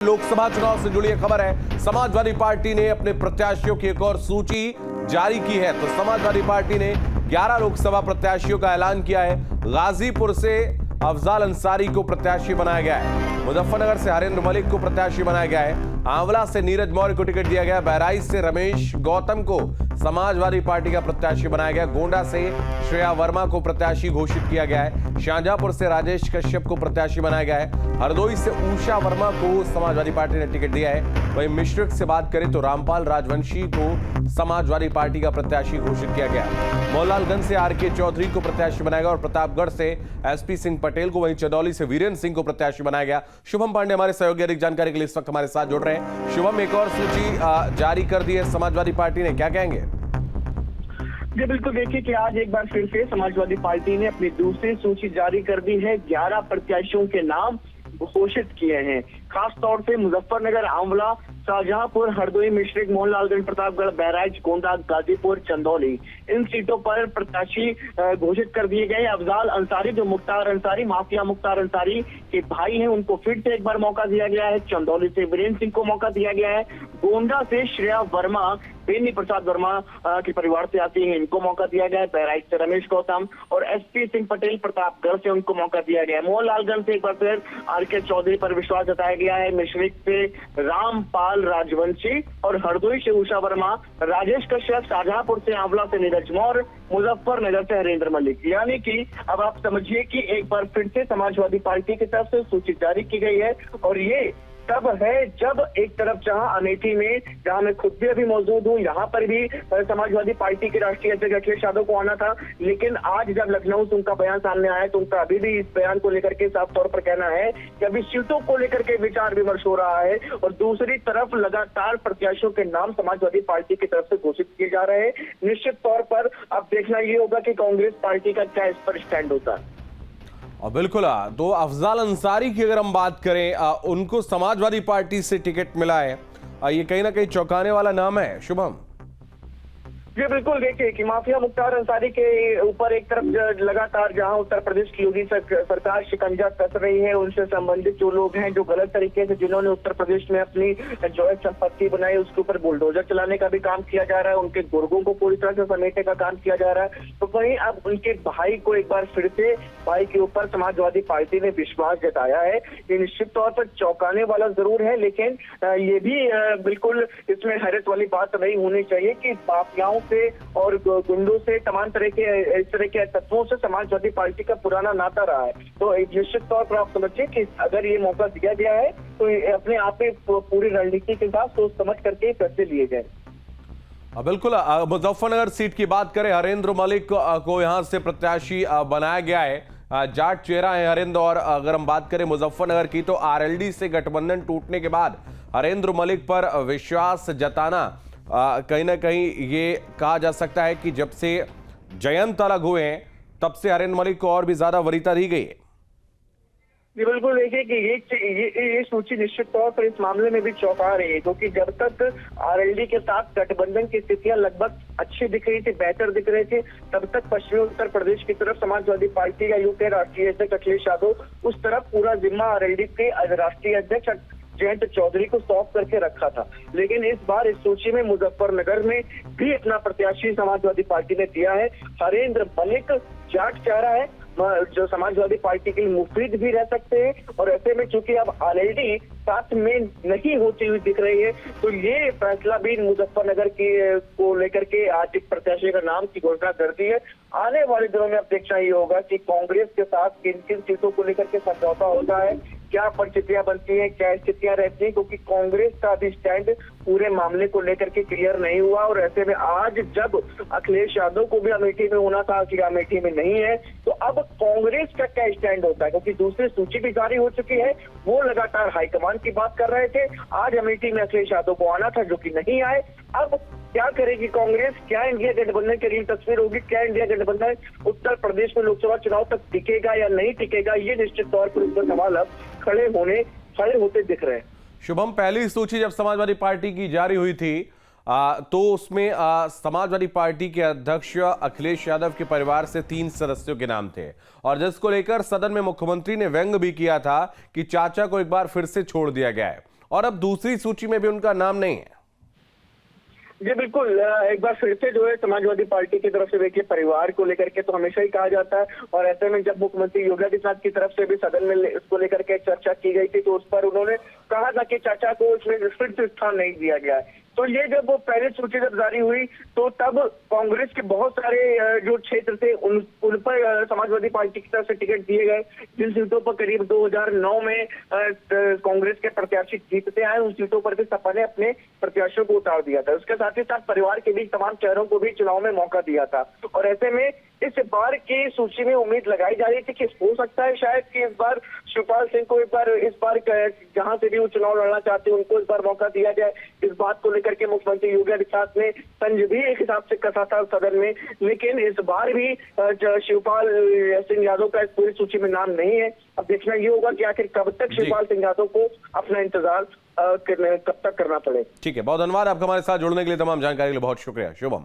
लोकसभा चुनाव से जुड़ी एक खबर है। समाजवादी पार्टी ने अपने प्रत्याशियों की एक और सूची जारी की है। तो समाजवादी पार्टी ने 11 लोकसभा प्रत्याशियों का ऐलान किया है। गाजीपुर से अफजाल अंसारी को प्रत्याशी बनाया गया है। मुजफ्फरनगर से हरेंद्र मलिक को प्रत्याशी बनाया गया है। आंवला से नीरज मौर्य को टिकट दिया गया। बहराइच से रमेश गौतम को समाजवादी पार्टी का प्रत्याशी बनाया गया। गोंडा से श्रेया वर्मा को प्रत्याशी घोषित किया गया है। शाहजहांपुर से राजेश कश्यप को प्रत्याशी बनाया गया है। हरदोई से उषा वर्मा को समाजवादी पार्टी ने टिकट दिया है। वहीं मिश्रिक से बात करें तो रामपाल राजवंशी को समाजवादी पार्टी का प्रत्याशी घोषित किया गया है। मौलालगंज से आर.के. चौधरी को प्रत्याशी बनाया गया और प्रतापगढ़ से एस.पी. सिंह पटेल को, वहीं चंदौली से वीरेंद्र सिंह को प्रत्याशी बनाया गया। शुभम पांडे हमारे सहयोगी अधिक जानकारी के लिए इस वक्त हमारे साथ जुड़ रहे हैं। शुभम, एक और सूची जारी कर दी है समाजवादी पार्टी ने, क्या कहेंगे? जी बिल्कुल, देखिए कि आज एक बार फिर से समाजवादी पार्टी ने अपनी दूसरी सूची जारी कर दी है। 11 प्रत्याशियों के नाम घोषित किए हैं। खास तौर से मुजफ्फरनगर, आंवला, शाहजहांपुर, हरदोई, मिश्रिक, मोहनलालगंज, प्रतापगढ़, बहराइच, गोंडा, गाजीपुर, चंदौली, इन सीटों पर प्रत्याशी घोषित कर दिए गए। अफजाल अंसारी, जो मुख्तार अंसारी, माफिया मुख्तार अंसारी के भाई हैं, उनको फिर से एक बार मौका दिया गया है। चंदौली से वीरेंद्र सिंह को मौका दिया गया है। गोंडा से श्रेया वर्मा, बेनी प्रसाद वर्मा के परिवार से आती हैं, इनको मौका दिया गया है। बहराइच से रमेश गौतम और एस.पी. सिंह पटेल प्रतापगढ़ से उनको मौका दिया गया है। मोहनलालगंज से एक बार फिर आर.के. चौधरी पर विश्वास जताया गया है। मिश्रिक से रामपाल राजवंशी और हरदोई से उषा वर्मा, राजेश कश्यप, शाहजहांपुर से आंवला से नीरज मौर्य, मुजफ्फरनगर से हरेंद्र मलिक। यानी कि अब आप समझिए कि एक बार फिर से समाजवादी पार्टी की तरफ से सूची जारी की गई है। और ये तब है जब एक तरफ जहां अमेठी में, जहां मैं खुद भी अभी मौजूद हूं, यहाँ पर भी समाजवादी पार्टी के राष्ट्रीय अध्यक्ष अखिलेश यादव को आना था। लेकिन आज जब लखनऊ से उनका बयान सामने आया तो उनका अभी भी इस बयान को लेकर के साफ तौर पर कहना है कि अभी सीटों को लेकर के विचार विमर्श हो रहा है। और दूसरी तरफ लगातार प्रत्याशियों के नाम समाजवादी पार्टी की तरफ से घोषित किए जा रहे हैं। निश्चित तौर पर अब देखना ये होगा कि कांग्रेस पार्टी का क्या इस पर स्टैंड होता है। और बिल्कुल, तो अफजाल अंसारी की अगर हम बात करें, उनको समाजवादी पार्टी से टिकट मिला है। ये कहीं ना कहीं चौंकाने वाला नाम है। शुभम जी बिल्कुल, देखिए कि माफिया मुख्तार अंसारी के ऊपर एक तरफ लगातार जहां उत्तर प्रदेश की योगी सरकार शिकंजा कस रही है, उनसे संबंधित जो लोग हैं, जो गलत तरीके से जिन्होंने उत्तर प्रदेश में अपनी जो है संपत्ति बनाई, उसके ऊपर बुलडोजर चलाने का भी काम किया जा रहा है। उनके गुर्गों को पूरी तरह से समेटने का काम किया जा रहा है। तो वहीं अब उनके भाई को एक बार फिर से, भाई के ऊपर समाजवादी पार्टी ने विश्वास जताया है। ये निश्चित तौर पर चौंकाने वाला जरूर है, लेकिन ये भी बिल्कुल इसमें हैरत वाली बात नहीं होनी चाहिए कि माफियाओं से और गुंडों से, तमाम तरह के इस तरह के तत्वों से समाजवादी पार्टी का पुराना नाता रहा है। तो निश्चित तौर पर आप समझिए कि अगर ये मौका दिया गया है तो अपने आप में पूरी रणनीति के साथ सोच समझ करके फैसले लिए जाए। बिल्कुल, मुजफ्फरनगर सीट की बात करें, हरेंद्र मलिक को यहां से प्रत्याशी बनाया गया है। जाट चेहरा है हरेंद्र। और अगर हम बात करें मुजफ्फरनगर की, तो आरएलडी से गठबंधन टूटने के बाद हरेंद्र मलिक पर विश्वास जताना कहीं ना कहीं ये कहा जा सकता है कि जब से जयंत अलग हुए हैं तब से हरेंद्र मलिक को और भी ज्यादा वरीयता दी गई है। जी बिल्कुल, देखिए कि ये सूची निश्चित तौर पर इस मामले में भी चौंका रही है, क्योंकि जब तक आरएलडी के साथ गठबंधन की स्थितियां लगभग अच्छी दिख रही थी, बेहतर दिख रही थी, तब तक पश्चिमी उत्तर प्रदेश की तरफ समाजवादी पार्टी का यूपी राष्ट्रीय अध्यक्ष अखिलेश यादव, उस तरफ पूरा जिम्मा आरएलडी के राष्ट्रीय अध्यक्ष जयंत चौधरी को सौंप करके रखा था। लेकिन इस बार इस सूची में मुजफ्फरनगर में भी अपना प्रत्याशी समाजवादी पार्टी ने दिया है। हरेंद्र मलिक जाट चेहरा है, जो समाजवादी पार्टी के लिए मुफीद भी रह सकते हैं। और ऐसे में चूंकि अब आरएलडी साथ में नहीं होती हुई दिख रही है, तो ये फैसला भी मुजफ्फरनगर को लेकर के आज एक प्रत्याशी का नाम की घोषणा कर दी है। आने वाले दिनों में अब देखना ये होगा कि कांग्रेस के साथ किन किन सीटों को लेकर के समझौता होता है, क्या परिस्थितियां बनती है, क्या स्थितियां रहती है, क्योंकि कांग्रेस का भी स्टैंड पूरे मामले को लेकर के क्लियर नहीं हुआ। और ऐसे में आज जब अखिलेश यादव को भी अमेठी में होना था कि अमेठी में नहीं है, तो अब कांग्रेस का क्या स्टैंड होता है, क्योंकि दूसरी सूची भी जारी हो चुकी है। वो लगातार हाईकमान की बात कर रहे थे। आज अमेठी में अखिलेश यादव को आना था, जो कि नहीं आए। अब क्या करेगी कांग्रेस, क्या इंडिया गठबंधन की रील तस्वीर होगी, क्या इंडिया गठबंधन उत्तर प्रदेश में लोकसभा चुनाव तक टिकेगा या नहीं टिकेगा, ये निश्चित तौर पर उसका सवाल अब खड़े होते दिख रहे हैं। शुभम, पहली सूची जब समाजवादी पार्टी की जारी हुई थी तो उसमें समाजवादी पार्टी के अध्यक्ष अखिलेश यादव के परिवार से 3 सदस्यों के नाम थे, और जिसको लेकर सदन में मुख्यमंत्री ने व्यंग भी किया था कि चाचा को एक बार फिर से छोड़ दिया गया है। और अब दूसरी सूची में भी उनका नाम नहीं है। जी बिल्कुल, एक बार फिर से जो है समाजवादी पार्टी की तरफ से देखिए परिवार को लेकर के तो हमेशा ही कहा जाता है, और ऐसे में जब मुख्यमंत्री योगी आदित्यनाथ की तरफ से भी सदन में इसको लेकर के चर्चा की गई थी तो उस पर उन्होंने कहा था कि चाचा को उसमें फिर से स्थान नहीं दिया गया है। तो ये जब वो पहली सूची जब जारी हुई तो तब कांग्रेस के बहुत सारे जो क्षेत्र थे उन पर समाजवादी पार्टी की तरफ से टिकट दिए गए। जिन सीटों पर करीब 2009 में कांग्रेस के प्रत्याशी जीतते आए उन सीटों पर भी सपा ने अपने प्रत्याशियों को उतार दिया था। उसके साथ ही साथ परिवार के बीच तमाम चेहरों को भी चुनाव में मौका दिया था, और ऐसे में इस बार की सूची में उम्मीद लगाई जा रही थी कि हो सकता है शायद कि इस बार शिवपाल सिंह को इस बार जहां से भी वो चुनाव लड़ना चाहते हैं उनको इस बार मौका दिया जाए। इस बात को लेकर के मुख्यमंत्री योगी आदित्यनाथ ने तंज भी एक हिसाब से कसा था सदन में, लेकिन इस बार भी शिवपाल सिंह यादव का इस पूरी सूची में नाम नहीं है। अब देखना ये होगा कि आखिर कब तक शिवपाल सिंह यादव को अपना इंतजार कब तक करना पड़े। ठीक है, बहुत धन्यवाद आपका हमारे साथ जुड़ने के लिए, तमाम जानकारी के लिए बहुत शुक्रिया शुभम।